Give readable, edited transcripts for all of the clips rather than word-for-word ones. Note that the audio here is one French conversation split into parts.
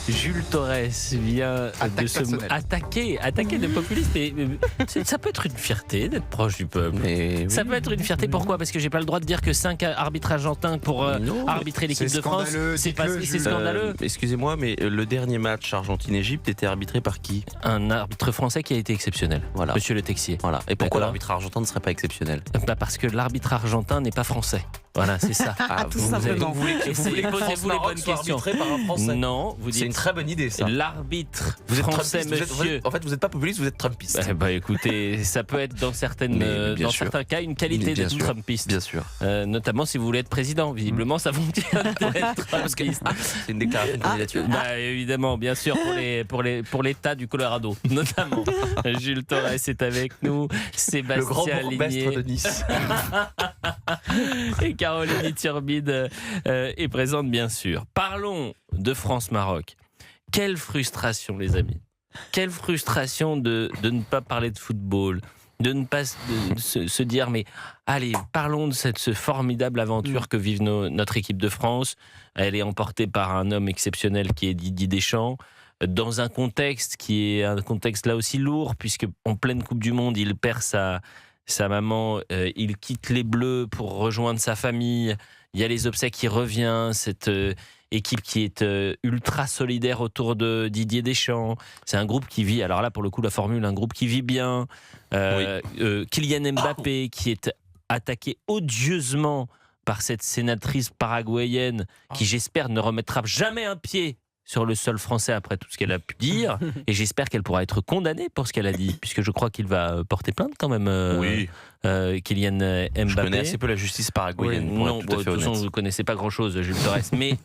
Jules Torres vient de se attaquer de populistes. Ça peut être une fierté d'être proche du peuple. Ça peut être une fierté. Pourquoi ? Parce que j'ai pas le droit de dire que 5 arbitres argentins pour arbitrer l'équipe de France, c'est scandaleux. Excusez-moi, mais le dernier match Argentine-Égypte était arbitré par qui ? Un arbitre français qui a été exceptionnel. Voilà. Monsieur Le Texier. Voilà. Et pourquoi l'arbitre argentin ne serait pas exceptionnel ? Parce que l'arbitre argentin n'est pas français. Voilà, c'est ça. Tout simplement. Vous voulez Posez-vous les bonnes questions. Par un Français. Non, vous dites. C'est une très bonne idée, ça. L'arbitre Vous êtes français, trumpiste, monsieur. en fait, vous n'êtes pas populiste, vous êtes trumpiste. Écoutez, ça peut être dans certains cas une qualité d'être trumpiste. Bien sûr. Notamment si vous voulez être président. Visiblement, ça vous tient d'être trumpiste. C'est une déclaration de candidature. Évidemment, bien sûr, pour l'État du Colorado, notamment. Jules Torres est avec nous. Sébastien Le grand Ligné. bourgmestre de Nice. Et Caroline Turbide est présente, bien sûr. Parlons de France-Maroc. Quelle frustration, les amis. Quelle frustration de ne pas parler de football, de ne pas se dire, mais allez, parlons de ce formidable aventure que vive notre équipe de France. Elle est emportée par un homme exceptionnel qui est Didier Deschamps, dans un contexte qui est un contexte là aussi lourd, puisque en pleine Coupe du Monde, il perd sa maman, il quitte les Bleus pour rejoindre sa famille. Il y a les obsèques qui revient, cette équipe qui est ultra solidaire autour de Didier Deschamps. C'est un groupe qui vit, alors là pour le coup la formule, un groupe qui vit bien. Kylian Mbappé qui est attaqué odieusement par cette sénatrice paraguayenne qui j'espère ne remettra jamais un pied sur le sol français après tout ce qu'elle a pu dire, et j'espère qu'elle pourra être condamnée pour ce qu'elle a dit, puisque je crois qu'il va porter plainte quand même, Kylian Mbappé. Je connais assez peu la justice paraguayenne. Non, de toute façon, vous ne connaissez pas grand-chose, Jules Torres. Mais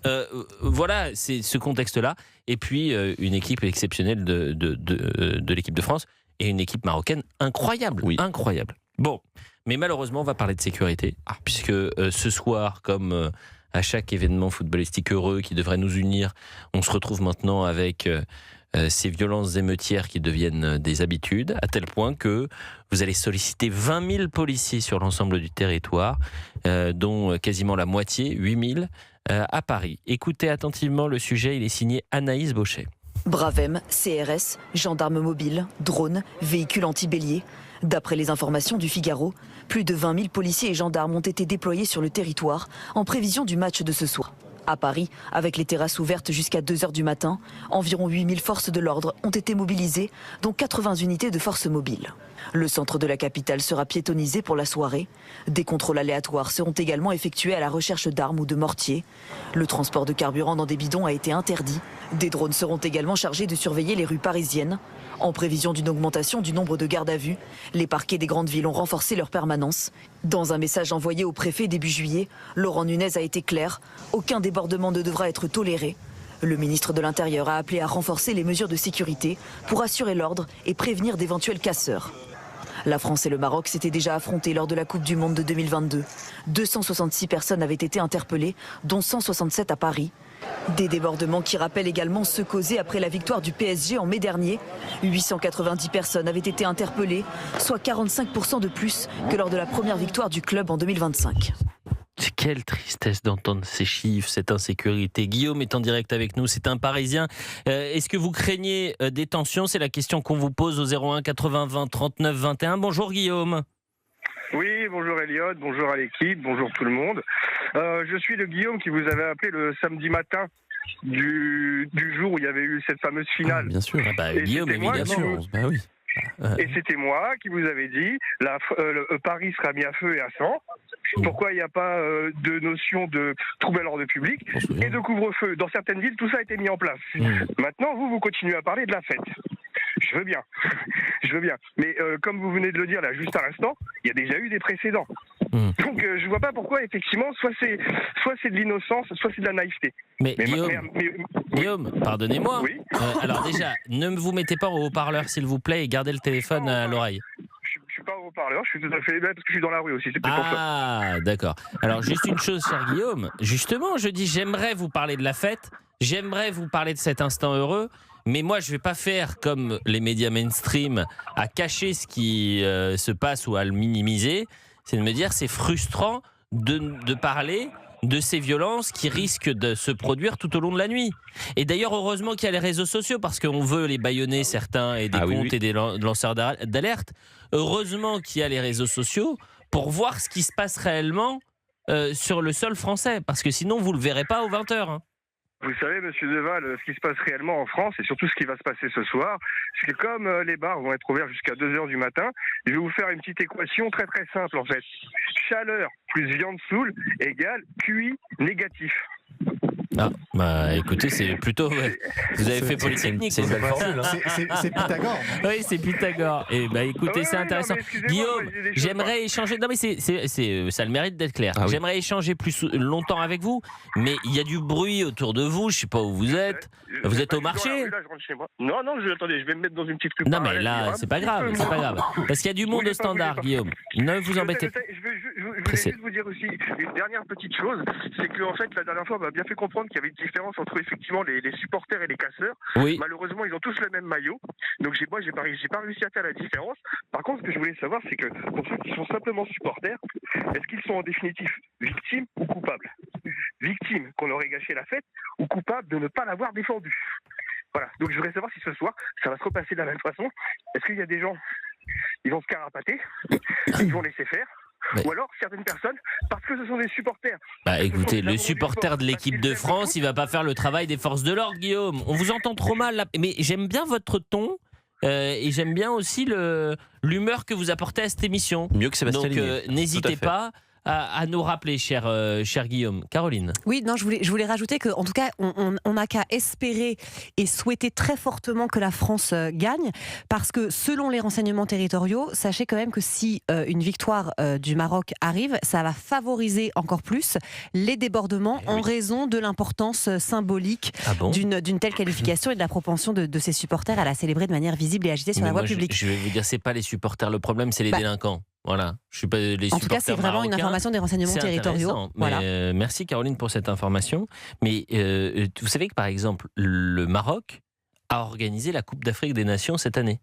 voilà, c'est ce contexte-là. Et puis, une équipe exceptionnelle de l'équipe de France, et une équipe marocaine incroyable. Incroyable. Bon, mais malheureusement, on va parler de sécurité, puisque ce soir, comme à chaque événement footballistique heureux qui devrait nous unir, on se retrouve maintenant avec ces violences émeutières qui deviennent des habitudes, à tel point que vous allez solliciter 20 000 policiers sur l'ensemble du territoire, dont quasiment la moitié, 8 000, à Paris. Écoutez attentivement le sujet, il est signé Anaïs Bauchet. Bravem, CRS, gendarmes mobiles, drones, véhicules anti-béliers. D'après les informations du Figaro, plus de 20 000 policiers et gendarmes ont été déployés sur le territoire en prévision du match de ce soir. À Paris, avec les terrasses ouvertes jusqu'à 2h du matin, environ 8 000 forces de l'ordre ont été mobilisées, dont 80 unités de forces mobiles. Le centre de la capitale sera piétonnisé pour la soirée. Des contrôles aléatoires seront également effectués à la recherche d'armes ou de mortiers. Le transport de carburant dans des bidons a été interdit. Des drones seront également chargés de surveiller les rues parisiennes. En prévision d'une augmentation du nombre de gardes à vue, les parquets des grandes villes ont renforcé leur permanence. Dans un message envoyé au préfet début juillet, Laurent Nunez a été clair, aucun débordement ne devra être toléré. Le ministre de l'Intérieur a appelé à renforcer les mesures de sécurité pour assurer l'ordre et prévenir d'éventuels casseurs. La France et le Maroc s'étaient déjà affrontés lors de la Coupe du Monde de 2022. 266 personnes avaient été interpellées, dont 167 à Paris. Des débordements qui rappellent également ceux causés après la victoire du PSG en mai dernier. 890 personnes avaient été interpellées, soit 45% de plus que lors de la première victoire du club en 2025. Quelle tristesse d'entendre ces chiffres, cette insécurité. Guillaume est en direct avec nous, c'est un Parisien. Est-ce que vous craignez des tensions ? C'est la question qu'on vous pose au 01 80 20 39 21. Bonjour Guillaume. Oui, bonjour Elliot, bonjour à l'équipe, bonjour tout le monde. Je suis le Guillaume qui vous avait appelé le samedi matin du jour où il y avait eu cette fameuse finale. Bien sûr. Guillaume, évidemment. Oui. Et c'était moi qui vous avais dit Paris sera mis à feu et à sang. Pourquoi il n'y a pas de notion de trouble à l'ordre public et de couvre-feu ? Dans certaines villes, tout ça a été mis en place. Maintenant, vous continuez à parler de la fête. Je veux bien. Mais comme vous venez de le dire là, juste à l'instant, il y a déjà eu des précédents. Donc je vois pas pourquoi, effectivement, soit c'est de l'innocence, soit c'est de la naïveté. Mais Guillaume, pardonnez-moi. Oui. Alors déjà, ne vous mettez pas au haut-parleur, s'il vous plaît, et gardez le téléphone à l'oreille. Je suis pas au haut-parleur, je suis tout à fait parce que je suis dans la rue aussi, c'est peut-être pour ça. Ah, d'accord. Alors juste une chose, cher Guillaume. Justement, je dis, j'aimerais vous parler de la fête, j'aimerais vous parler de cet instant heureux, mais moi, je ne vais pas faire comme les médias mainstream à cacher ce qui se passe ou à le minimiser. C'est de me dire, c'est frustrant de parler de ces violences qui risquent de se produire tout au long de la nuit. Et d'ailleurs, heureusement qu'il y a les réseaux sociaux, parce qu'on veut les bâillonner, certains, et des comptes et des lanceurs d'alerte. Heureusement qu'il y a les réseaux sociaux pour voir ce qui se passe réellement sur le sol français, parce que sinon, vous ne le verrez pas aux 20h. Hein. Vous savez, monsieur Deval, ce qui se passe réellement en France, et surtout ce qui va se passer ce soir, c'est que comme les bars vont être ouverts jusqu'à 2h du matin, je vais vous faire une petite équation très très simple en fait. Chaleur plus viande saoule égale QI négatif. Ah, bah écoutez, c'est plutôt... Vous avez fait Polytechnique. C'est une belle formule. C'est Pythagore. Oui, c'est Pythagore. Et bah écoutez, c'est intéressant. Guillaume, j'aimerais échanger... Non mais ça a le mérite d'être clair. Ah oui. J'aimerais échanger plus longtemps avec vous, mais il y a du bruit autour de vous, je sais pas où vous êtes. Vous êtes au marché ? Là, je rentre chez moi. Non, attendez, je vais me mettre dans une petite rue. Non mais là, c'est pas grave, c'est pas grave. Parce qu'il y a du monde au standard, Guillaume. Ne vous embêtez pas. Je voulais juste vous dire aussi une dernière petite chose, c'est que en fait la dernière fois on m'a bien fait comprendre qu'il y avait une différence entre effectivement les supporters et les casseurs. Oui. Malheureusement ils ont tous le même maillot, donc j'ai pas réussi à faire la différence. Par contre ce que je voulais savoir c'est que pour ceux qui sont simplement supporters, est-ce qu'ils sont en définitive victimes ou coupables ? Victimes qu'on aurait gâché la fête ou coupables de ne pas l'avoir défendu ? Voilà, donc je voudrais savoir si ce soir ça va se repasser de la même façon. Est-ce qu'il y a des gens, ils vont se carapater, ils vont laisser faire ? Mais... Ou alors certaines personnes, parce que ce sont des supporters. Bah écoutez, le supporter de l'équipe de France, il va pas faire le travail des forces de l'ordre, Guillaume. On vous entend trop mal là. Mais j'aime bien votre ton et j'aime bien aussi l'humeur que vous apportez à cette émission. Mieux que Sébastien Donc Ligné. n'hésitez pas à nous rappeler, cher Guillaume. Caroline. Oui, non, je voulais rajouter qu'en tout cas, on n'a qu'à espérer et souhaiter très fortement que la France gagne, parce que selon les renseignements territoriaux, sachez quand même que si une victoire du Maroc arrive, ça va favoriser encore plus les débordements en raison de l'importance symbolique d'une telle qualification et de la propension de ses supporters à la célébrer de manière visible et agitée sur la voie publique. Je vais vous dire, c'est pas les supporters le problème, c'est les délinquants. Voilà, je suis pas les supporters. En tout cas, c'est vraiment marocains. Une information des renseignements territoriaux. Voilà. Merci Caroline pour cette information. Mais vous savez que par exemple, le Maroc a organisé la Coupe d'Afrique des Nations cette année.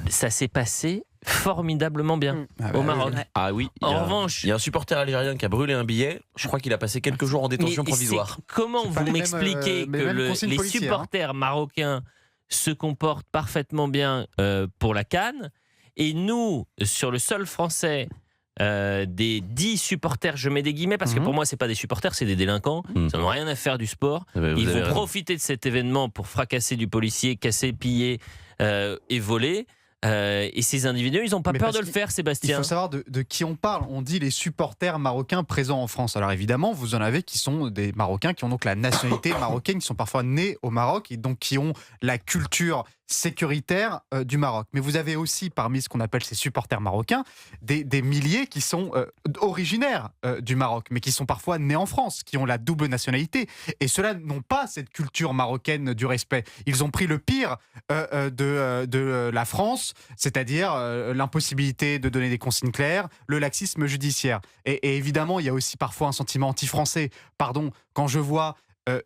Ça s'est passé formidablement bien au Maroc. Ah oui. En revanche, il y a un supporter algérien qui a brûlé un billet. Je crois qu'il a passé quelques jours en détention provisoire. Comment vous m'expliquez que les supporters marocains se comportent parfaitement bien pour la CAN? Et nous, sur le sol français, des 10 supporters, je mets des guillemets, parce que pour moi, ce n'est pas des supporters, c'est des délinquants. Ça n'a rien à faire du sport. Ils vont profiter de cet événement pour fracasser du policier, casser, piller et voler. Et ces individus, ils n'ont pas peur de le faire, Sébastien. Il faut savoir de qui on parle. On dit les supporters marocains présents en France. Alors évidemment, vous en avez qui sont des Marocains qui ont donc la nationalité marocaine, qui sont parfois nés au Maroc et donc qui ont la culture sécuritaire du Maroc. Mais vous avez aussi, parmi ce qu'on appelle ces supporters marocains, des milliers qui sont originaires du Maroc, mais qui sont parfois nés en France, qui ont la double nationalité. Et ceux-là n'ont pas cette culture marocaine du respect. Ils ont pris le pire de la France, c'est-à-dire l'impossibilité de donner des consignes claires, le laxisme judiciaire. Et évidemment, il y a aussi parfois un sentiment anti-français. Pardon, quand je vois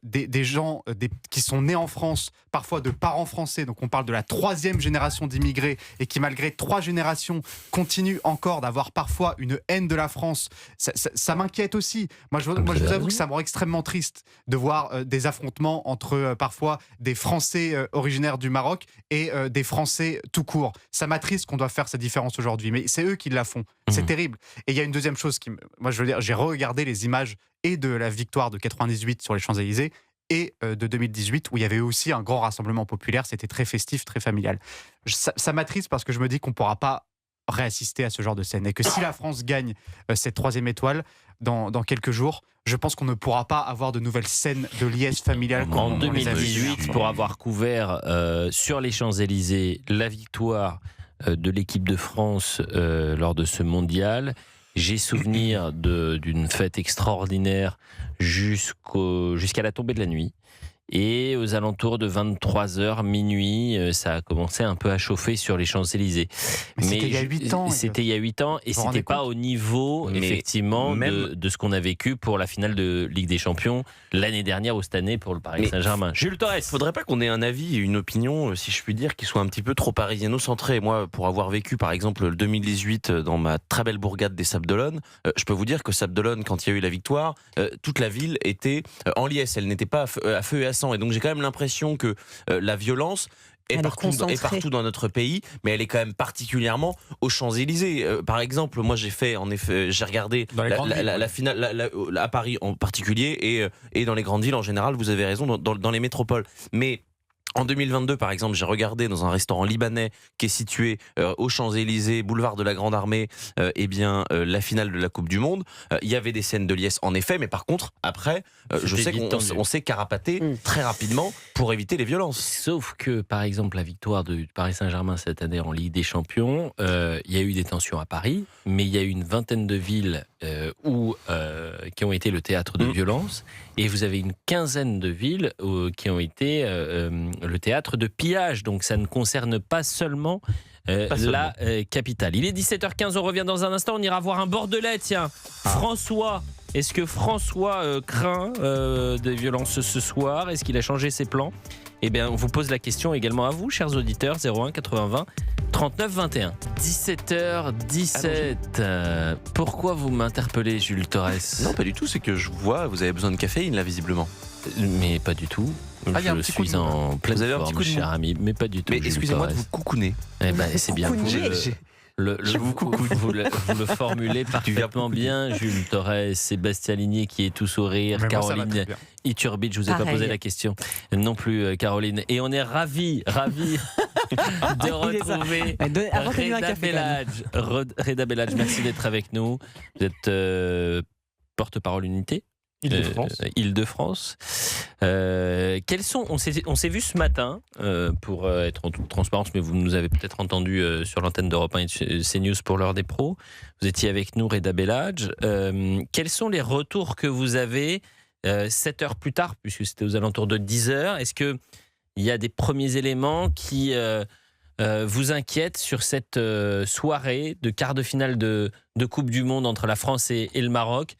des gens qui sont nés en France, parfois de parents français, donc on parle de la 3e génération d'immigrés, et qui malgré 3 générations continuent encore d'avoir parfois une haine de la France, ça m'inquiète aussi. Moi je vous avoue que ça me rend extrêmement triste de voir des affrontements entre parfois des Français originaires du Maroc et des Français tout court. Ça m'attriste qu'on doit faire cette différence aujourd'hui, mais c'est eux qui la font. C'est terrible. Et il y a une deuxième chose moi je veux dire, j'ai regardé les images et de la victoire de 98 sur les Champs-Élysées et de 2018 où il y avait aussi un grand rassemblement populaire, c'était très festif, très familial. Ça m'attriste parce que je me dis qu'on ne pourra pas réassister à ce genre de scène et que si la France gagne cette 3e étoile dans quelques jours, je pense qu'on ne pourra pas avoir de nouvelles scènes de liesse familiale. En 2018, pour avoir couvert sur les Champs-Élysées la victoire de l'équipe de France lors de ce mondial, j'ai souvenir d'une fête extraordinaire jusqu'à la tombée de la nuit. Et aux alentours de 23h, minuit, ça a commencé un peu à chauffer sur les Champs-Élysées. Mais c'était il y a 8 ans. C'était il y a 8 ans et Vous vous c'était rendez pas compte au niveau, Mais effectivement, même- de ce qu'on a vécu pour la finale de Ligue des Champions l'année dernière ou cette année pour le Paris Mais Saint-Germain. Jules Torres. Faudrait pas qu'on ait un avis et une opinion, si je puis dire, qui soit un petit peu trop parisiano-centré. Moi, pour avoir vécu, par exemple, le 2018 dans ma très belle bourgade des Sables-d'Olonne, je peux vous dire que Sables-d'Olonne, quand il y a eu la victoire, toute la ville était en liesse. Elle n'était pas à feu et à sang. Et donc, j'ai quand même l'impression que la violence Elle est est concentrée. partout dans notre pays, mais elle est quand même particulièrement aux Champs-Élysées. Par exemple, moi j'ai regardé Dans les grandes villes, la finale à Paris en particulier et dans les grandes villes en général, vous avez raison, dans les métropoles. Mais en 2022, par exemple, j'ai regardé dans un restaurant libanais qui est situé aux Champs-Élysées, boulevard de la Grande Armée, la finale de la Coupe du Monde. Il y avait des scènes de liesse, en effet, mais par contre, après, je sais qu'on s'est carapaté très rapidement pour éviter les violences. Sauf que, par exemple, la victoire du Paris Saint-Germain cette année en Ligue des Champions, il y a eu des tensions à Paris, mais il y a eu une vingtaine de villes qui ont été le théâtre de violences, et vous avez une quinzaine de villes qui ont été le théâtre de pillages. Donc ça ne concerne pas seulement la capitale. Il est 17h15, on revient dans un instant, on ira voir un Bordelais, tiens. François. Est-ce que François craint des violences ce soir? Est-ce qu'il a changé ses plans? Eh bien, on vous pose la question également à vous, chers auditeurs, 01 80 20 39 21. 17h17. Pourquoi vous m'interpellez, Jules Torres? Non, pas du tout, c'est que je vois, vous avez besoin de caféine là, visiblement. Mais pas du tout. il y a un Je petit coup de suis mou, en pleine Vous avez un petit forme, coup de mou. cher ami, mais pas du tout. Mais Jules excusez-moi de Torres. vous coucouner. Eh ben, c'est bien. Vous le formulez parfaitement bien, Jules Torres, Sébastien Ligné qui est tout sourire, Mais moi, ça va Caroline très bien. Iturbide, je vous ai pas Pareil. posé la question non plus, Caroline. Et on est ravis de retrouver Avant de lui un Reda café, quand même. Bellage. Reda Bellage, merci d'être avec nous. Vous êtes porte-parole unité Île-de-France. On s'est vu ce matin, pour être en toute transparence, mais vous nous avez peut-être entendu sur l'antenne d'Europe 1 et de CNews pour l'heure des pros. Vous étiez avec nous, Reda Bellage. Quels sont les retours que vous avez 7 heures plus tard, puisque c'était aux alentours de 10 heures? Est-ce qu'il y a des premiers éléments qui vous inquiètent sur cette soirée de quart de finale de Coupe du Monde entre la France et le Maroc,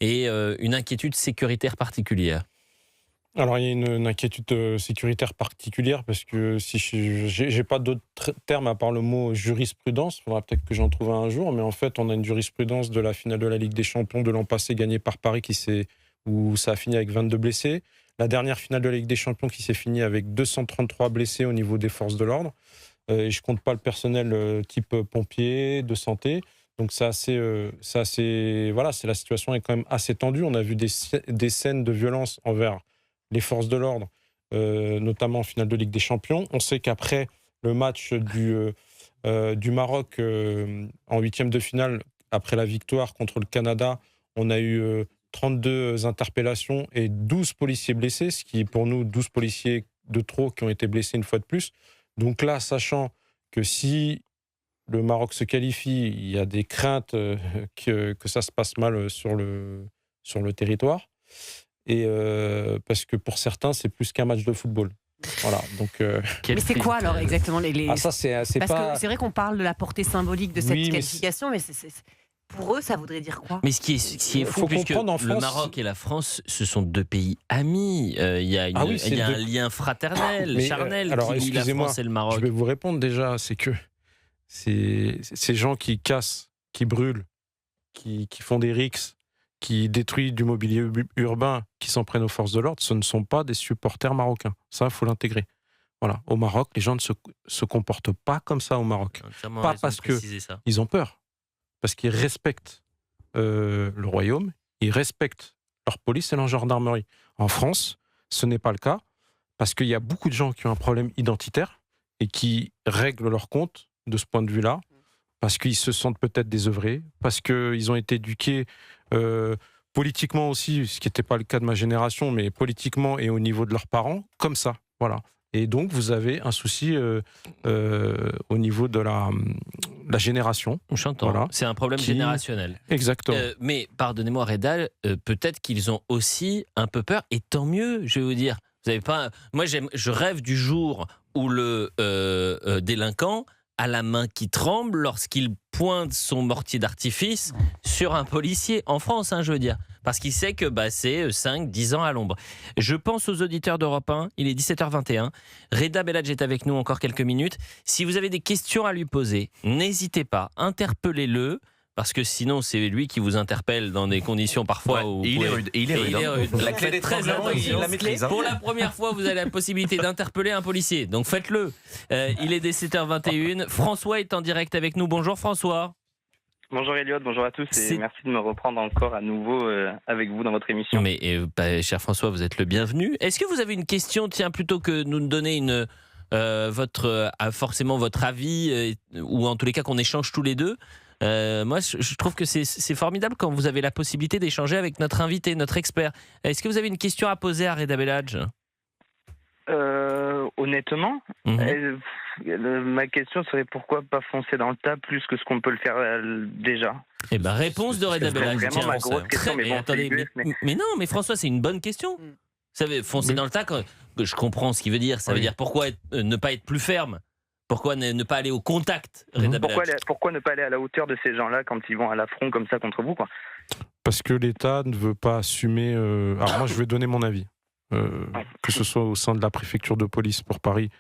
et une inquiétude sécuritaire particulière? Alors, il y a une inquiétude sécuritaire particulière parce que si j'ai pas d'autres termes à part le mot jurisprudence. Il faudra peut-être que j'en trouve un jour, mais en fait, on a une jurisprudence de la finale de la Ligue des Champions de l'an passé gagnée par Paris où ça a fini avec 22 blessés. La dernière finale de la Ligue des Champions qui s'est finie avec 233 blessés au niveau des forces de l'ordre. Et je compte pas le personnel type pompier, de santé. Donc c'est assez, voilà, la situation est quand même assez tendue. On a vu des scènes de violence envers les forces de l'ordre, notamment en finale de Ligue des Champions. On sait qu'après le match du Maroc en huitième de finale, après la victoire contre le Canada, on a eu 32 interpellations et 12 policiers blessés, ce qui est pour nous 12 policiers de trop qui ont été blessés une fois de plus. Donc là, sachant que si le Maroc se qualifie, il y a des craintes que ça se passe mal sur le territoire. Et parce que pour certains, c'est plus qu'un match de football. Voilà, donc, Mais c'est quoi alors exactement les... Ah, ça, c'est Parce pas... que c'est vrai qu'on parle de la portée symbolique de cette Oui, mais qualification, mais pour eux, ça voudrait dire quoi? Mais ce qui est fou, Faut puisque comprendre, en le France- Maroc et la France, ce sont deux pays amis. Il y a, Ah oui, il y a c'est un lien fraternel, Mais, charnel, alors, qui lie la excusez-moi, France et le Je Maroc. vais vous répondre déjà, c'est que ces gens qui cassent, qui brûlent, qui font des rixes, qui détruisent du mobilier urbain, qui s'en prennent aux forces de l'ordre, ce ne sont pas des supporters marocains. Ça, il faut l'intégrer. Voilà. Au Maroc, les gens ne se comportent pas comme ça au Maroc. Entièrement pas raison de parce que- préciser ça. Ils ont peur. Parce qu'ils respectent le royaume, ils respectent leur police et leur gendarmerie. En France, ce n'est pas le cas, parce qu'il y a beaucoup de gens qui ont un problème identitaire et qui règlent leur compte de ce point de vue-là, parce qu'ils se sentent peut-être désœuvrés, parce qu'ils ont été éduqués politiquement aussi, ce qui n'était pas le cas de ma génération, mais politiquement et au niveau de leurs parents, comme ça. Voilà. Et donc, vous avez un souci au niveau de la génération. J'entends. Voilà. C'est un problème Qui- générationnel. Exactement. Mais pardonnez-moi, Reda, peut-être qu'ils ont aussi un peu peur, et tant mieux, je vais vous dire. Vous avez pas. Moi, je rêve du jour où le délinquant a la main qui tremble lorsqu'il pointe son mortier d'artifice sur un policier en France, je veux dire. Parce qu'il sait que c'est 5-10 ans à l'ombre. Je pense aux auditeurs d'Europe 1, il est 17h21. Reda Bellage est avec nous encore quelques minutes. Si vous avez des questions à lui poser, n'hésitez pas, interpellez-le. Parce que sinon, c'est lui qui vous interpelle dans des conditions parfois où il est rude. Il est rude. La clé très attention. La maîtrise. Pour la première fois, vous avez la possibilité d'interpeller un policier. Donc faites-le. Il est 17h21. François est en direct avec nous. Bonjour François. Bonjour Elliot, bonjour à tous et merci de me reprendre encore à nouveau avec vous dans votre émission. Mais cher François, vous êtes le bienvenu. Est-ce que vous avez une question, plutôt que nous donner forcément votre avis, ou en tous les cas qu'on échange tous les deux. Moi, je trouve que c'est formidable quand vous avez la possibilité d'échanger avec notre invité, notre expert. Est-ce que vous avez une question à poser à Reda Bellage ? Honnêtement, ma question serait pourquoi pas foncer dans le tas plus que ce qu'on peut le faire déjà. Eh ben, réponse de Reda Bellage. C'est vraiment ma grosse question, mais bon, attendez, mais non, mais François, c'est une bonne question. Vous savez, foncer dans le tas, je comprends ce qu'il veut dire. Ça veut dire pourquoi ne pas être plus ferme ? Pourquoi ne pas aller au contact, Reda Bellage ? Pourquoi ne pas aller à la hauteur de ces gens-là quand ils vont à l'affront comme ça contre vous, quoi ? Parce que l'État ne veut pas assumer... Alors moi, je vais donner mon avis. Que ce soit au sein de la préfecture de police pour Paris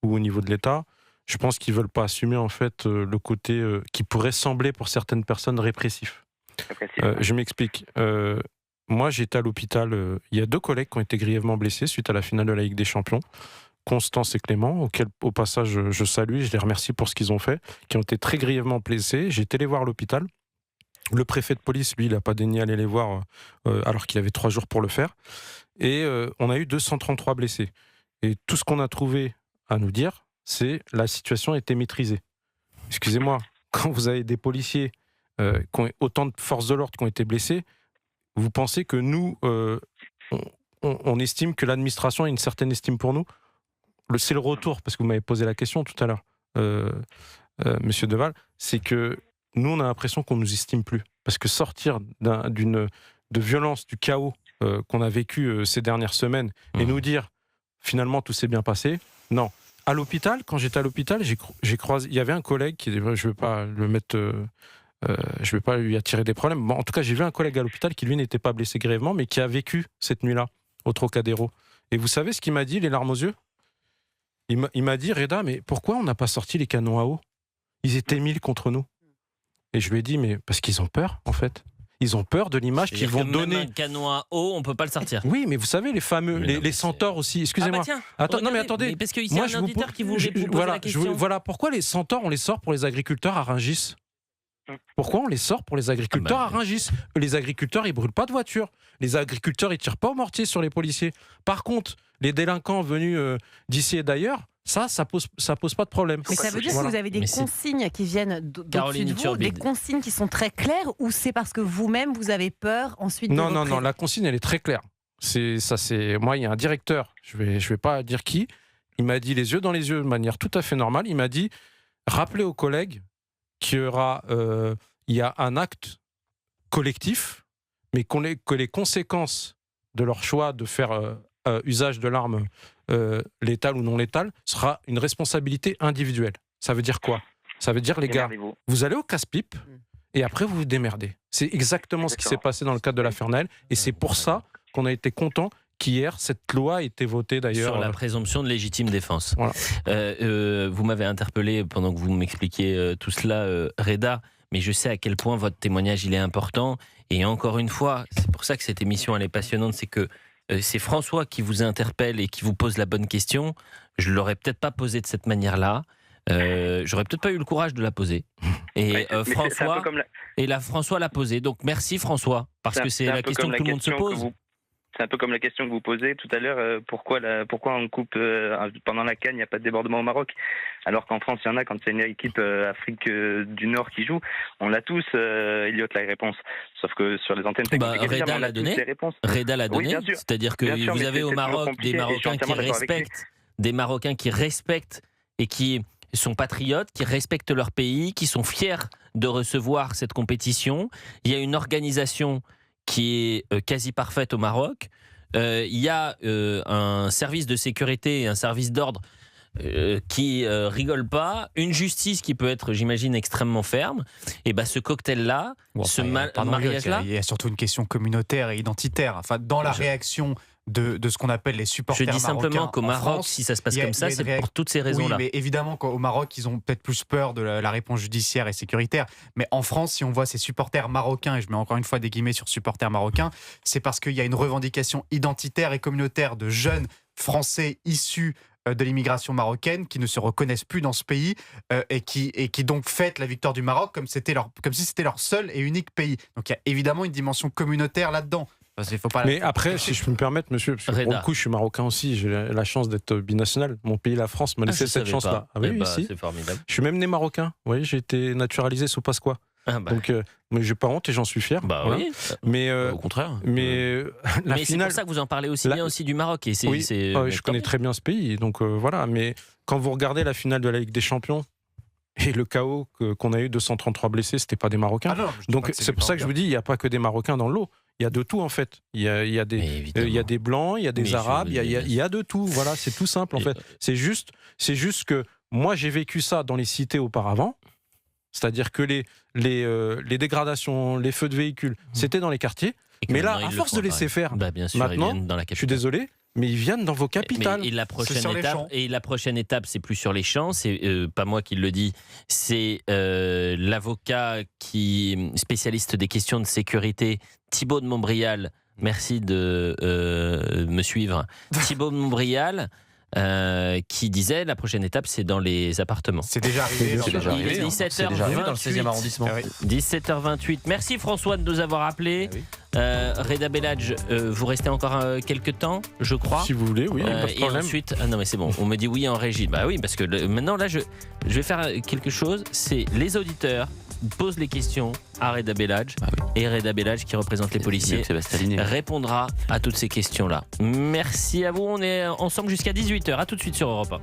ou au niveau de l'État, je pense qu'ils ne veulent pas assumer en fait le côté qui pourrait sembler pour certaines personnes répressif. Je m'explique. Moi, j'étais à l'hôpital. Il y a 2 collègues qui ont été grièvement blessés suite à la finale de la Ligue des Champions. Constance et Clément, auxquels au passage je salue, je les remercie pour ce qu'ils ont fait, qui ont été très grièvement blessés. J'ai été les voir à l'hôpital. Le préfet de police, lui, il n'a pas daigné aller les voir alors qu'il avait 3 jours pour le faire. Et on a eu 233 blessés. Et tout ce qu'on a trouvé à nous dire, c'est la situation était maîtrisée. Excusez-moi, quand vous avez des policiers, qui ont autant de forces de l'ordre qui ont été blessés, vous pensez que nous, on estime que l'administration a une certaine estime pour nous ? C'est le retour, parce que vous m'avez posé la question tout à l'heure, Monsieur Deval, c'est que nous, on a l'impression qu'on ne nous estime plus. Parce que sortir de violence, du chaos qu'on a vécu ces dernières semaines, et nous dire, finalement, tout s'est bien passé, non. À l'hôpital, quand j'étais à l'hôpital, j'ai croisé, il y avait un collègue, je ne vais pas le mettre... je ne vais pas lui attirer des problèmes. Bon, en tout cas, j'ai vu un collègue à l'hôpital qui, lui, n'était pas blessé grièvement, mais qui a vécu cette nuit-là, au Trocadéro. Et vous savez ce qu'il m'a dit, les larmes aux yeux ? Il m'a dit, Reda, mais pourquoi on n'a pas sorti les canons à eau ? Ils étaient 1000 contre nous. Et je lui ai dit, mais parce qu'ils ont peur, en fait. Ils ont peur de l'image qu'ils vont donner. Même un canon à eau, on ne peut pas le sortir. Oui, mais vous savez, les fameux, les centaures aussi. Excusez-moi. Non, mais attendez. Parce qu'il y a un auditeur qui voulait vous poser la question. Voilà, pourquoi les centaures, on les sort pour les agriculteurs à Rungis ? Pourquoi on les sort pour les agriculteurs à Rungis ? Les agriculteurs, ils brûlent pas de voitures. Les agriculteurs, ils tirent pas au mortier sur les policiers. Par contre, les délinquants venus d'ici et d'ailleurs, ça pose pas de problème. Mais ça veut dire que vous avez des consignes qui viennent d'au-dessus de vous, des consignes qui sont très claires, ou c'est parce que vous-même, vous avez peur ensuite Non, la consigne, elle est très claire. Moi, il y a un directeur, je vais pas dire qui, il m'a dit les yeux dans les yeux de manière tout à fait normale, il m'a dit, rappelez aux collègues qu'il y a un acte collectif, mais que les conséquences de leur choix de faire usage de l'arme létale ou non létale sera une responsabilité individuelle. Ça veut dire quoi ? Ça veut dire, les gars, vous allez au casse-pipe et après vous vous démerdez. C'est exactement ce qui s'est passé dans le cadre de l'affaire Naël, et c'est pour ça qu'on a été content qu'hier, cette loi a été votée d'ailleurs. Sur la présomption de légitime défense. Voilà. Vous m'avez interpellé pendant que vous m'expliquiez tout cela, Reda, mais je sais à quel point votre témoignage il est important. Et encore une fois, c'est pour ça que cette émission elle est passionnante, c'est que c'est François qui vous interpelle et qui vous pose la bonne question. Je ne l'aurais peut-être pas posée de cette manière-là. J'aurais peut-être pas eu le courage de la poser. Et François l'a posée. Donc merci François, parce que c'est la question que tout le monde se pose. C'est un peu comme la question que vous posez tout à l'heure, pourquoi on coupe pendant la CAN, il n'y a pas de débordement au Maroc, alors qu'en France il y en a quand c'est une équipe Afrique du Nord qui joue. On l'a tous, Elliot, la réponse. Sauf que sur les antennes techniques, Reda l'a donné. Oui, c'est-à-dire que vous avez au Maroc des Marocains qui respectent et qui sont patriotes, qui respectent leur pays, qui sont fiers de recevoir cette compétition. Il y a une organisation qui est quasi parfaite au Maroc. il y a un service de sécurité et un service d'ordre qui rigole pas, une justice qui peut être, j'imagine, extrêmement ferme, et ce cocktail-là, mariage-là... Il y a surtout une question communautaire et identitaire. Enfin, dans la réaction de ce qu'on appelle les supporters marocains. Je dis simplement qu'au Maroc, France, si ça se passe comme ça, c'est pour toutes ces raisons-là. Oui, mais évidemment qu'au Maroc, ils ont peut-être plus peur de la réponse judiciaire et sécuritaire. Mais en France, si on voit ces supporters marocains, et je mets encore une fois des guillemets sur supporters marocains, c'est parce qu'il y a une revendication identitaire et communautaire de jeunes Français issus de l'immigration marocaine qui ne se reconnaissent plus dans ce pays et qui donc fêtent la victoire du Maroc comme si c'était leur seul et unique pays. Donc il y a évidemment une dimension communautaire là-dedans. Mais après, si je peux me permettre, monsieur, parce que pour le coup, je suis marocain aussi, j'ai la chance d'être binational. Mon pays, la France, m'a laissé cette chance-là. Ah oui, si. C'est formidable. Je suis même né marocain. Oui, j'ai été naturalisé sous Pasqua. Donc, mais j'ai pas honte et j'en suis fier. Voilà. Oui. Mais au contraire. Mais c'est pour ça que vous en parlez aussi bien aussi du Maroc. Et je connais très bien ce pays. Donc voilà. Mais quand vous regardez la finale de la Ligue des Champions et le chaos qu'on a eu, 233 blessés, c'était pas des Marocains. Donc c'est pour ça que je vous dis, il n'y a pas que des Marocains dans le lot. Il y a de tout en fait. Il y a des blancs, il y a des arabes, il y a de tout. Voilà, c'est tout simple en fait. C'est juste que moi j'ai vécu ça dans les cités auparavant. C'est-à-dire que les dégradations, les feux de véhicules, c'était dans les quartiers. Mais là, à force de laisser faire, maintenant, je suis désolé, mais ils viennent dans vos capitales. Et la prochaine étape, c'est plus sur les champs. C'est pas moi qui le dis. C'est l'avocat spécialiste des questions de sécurité, Thibaut de Montbrial. Merci de me suivre. Thibaut de Montbrial. Qui disait la prochaine étape c'est dans les appartements. C'est déjà arrivé. C'est déjà arrivé dans le 16e arrondissement. 17h28. Merci François de nous avoir appelés. Reda Bellage, vous restez encore quelques temps, je crois. Si vous voulez, oui. Pas de et problème. ensuite, non mais c'est bon. On me dit oui en régie. Bah oui, parce que maintenant là, je vais faire quelque chose. C'est les auditeurs posent les questions à Reda Bellage et Reda Bellage qui représente les policiers répondra à toutes ces questions-là. Merci à vous. On est ensemble jusqu'à 18h. À tout de suite sur Europe 1.